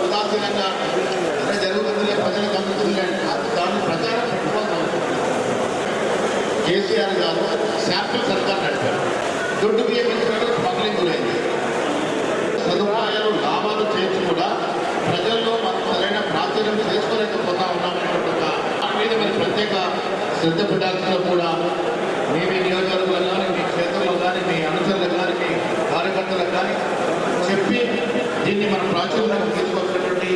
ఉదాసీనంగా జరుగుతుంది, ప్రజలకు అందుతుంది దాన్ని ప్రచారం పెట్టుకోవాలి. కేసీఆర్ గారు శాంపిల్ సర్కార్ నడిపారు. దుడ్డు బియ్యం ఇచ్చినట్టు స్మగ్లింగ్ గురైంది. సదుపాయాలు లాభాలు చేసి కూడా ప్రజల్లో మనం సరైన ప్రాచుర్యం చేసుకోలేకపోతా ఉన్నామనేటువంటి దాని మీద మరి ప్రత్యేక శ్రద్ధ పెట్టాల్సిన కూడా మీ నియోజకవర్గంలో కానీ మీ క్షేత్రంలో కానీ మీ అనుచరులకు కానీ మీ కార్యకర్తలకు కానీ చెప్పి దీన్ని మనం ప్రాచుర్యంలోకి తీసుకోవాల్సినటువంటి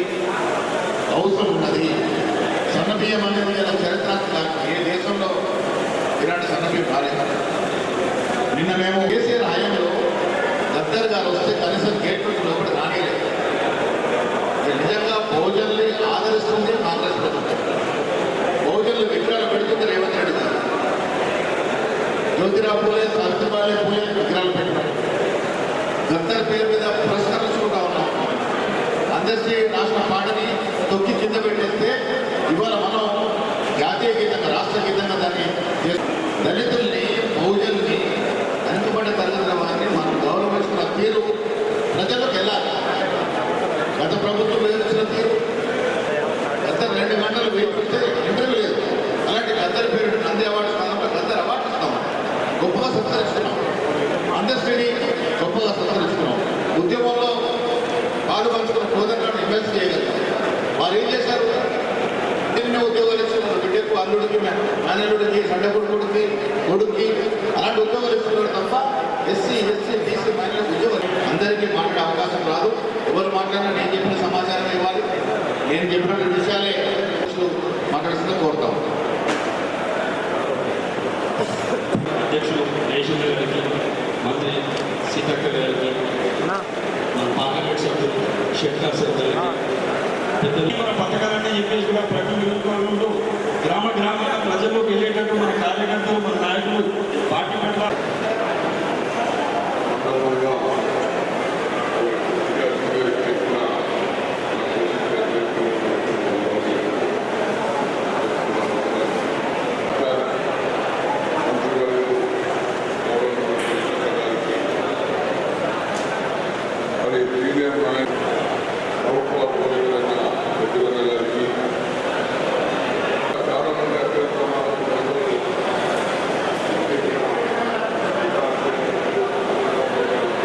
అవసరం ఉన్నది. సన్నబియ్యం అనేది చరిత్రాత్మక, ఏ దేశంలో ఇలాంటి సన్నబియ్యం రాలేదు. నిన్న మేము కేసీఆర్ హయాంలో గద్దర్ గారు వస్తే కనీసం గేట్ నుంచి లోపల రానిలేదు. నిజంగా బహుజనుల్ని ఆదరిస్తుంది కాంగ్రెస్ ప్రభుత్వం. బహుజనులు విగ్రహాలు పెడుతుంది రేవంత్ రెడ్డి గారు. జ్యోతిరావు పూలే, సావిత్రిబాయి పూలే విగ్రహాలు పెట్టినారు. గద్దర్ పేరు మీద పురస్కరించుకుంటా ఉన్నాం. అందరికీ రాష్ట్ర పాటని తొక్కి కింద పెట్టేస్తే ఇవాళ మనం జాతీయ గీతంగా రాష్ట్ర గీతంగా దాన్ని దళితుల్ని, బహుజనుల్ని, వెనుకబడ్డ తరగతుల వారిని మనం గౌరవించుకున్న తీరు ప్రజలకు వెళ్ళాలి. గత ప్రభుత్వం వేయించిన తీరు గద్దర్ 2 గంటలు వేయించితే ఇంటర్వ్యూ లేదు. అలాంటి గద్దర్ పేరు నంది అవార్డు స్థానంలో గద్దర్ అవార్డు ఇస్తాం. గొప్పగా సత్కరిస్తున్నాం. అందరినీ గొప్పగా సత్కరిస్తున్నాం. ఉద్యమంలో పాలు పంచుకున్న కోదండాన్ని ఇన్వెస్ట్ చేయగలుగుతాం. వారు ఏం చేశారు? ఎన్నో ఉద్యోగాలు ఇస్తున్నారు. బిడ్డకు, అల్లుడికి, మేనల్లుడికి, సండకొడుకుడికి, కొడుక్కి అలాంటి ఉద్యోగాలు ఇస్తున్నారు తప్ప ఎస్సీ, బీసీ మైనారిటీ ఉద్యోగాలు అందరికీ మాట్లాడే అవకాశం రాదు. ఎవరు మాట్లాడినా నేను చెప్పిన సమాచారం ఇవ్వాలి. నేను చెప్పిన విషయాలే మాట్లాడుతుందో కోరుతాం. అధ్యక్షులు జయశంకర్ గారికి, మంత్రి సీతక్క గారికి, మన పార్లమెంట్ సభ్యులు షెట్కర్ సార్ గారికి, పెద్దలు మన పథకాలన్నీ చెప్పేసి కూడా ప్రతి నియోజకవర్గంలో గ్రామాల ప్రజల్లోకి వెళ్ళేటట్టు మన కార్యకర్తలు, మన నాయకులు పార్టీ పట్ల ప్రభుత్వ పోలీసులైన పెద్దల గారికి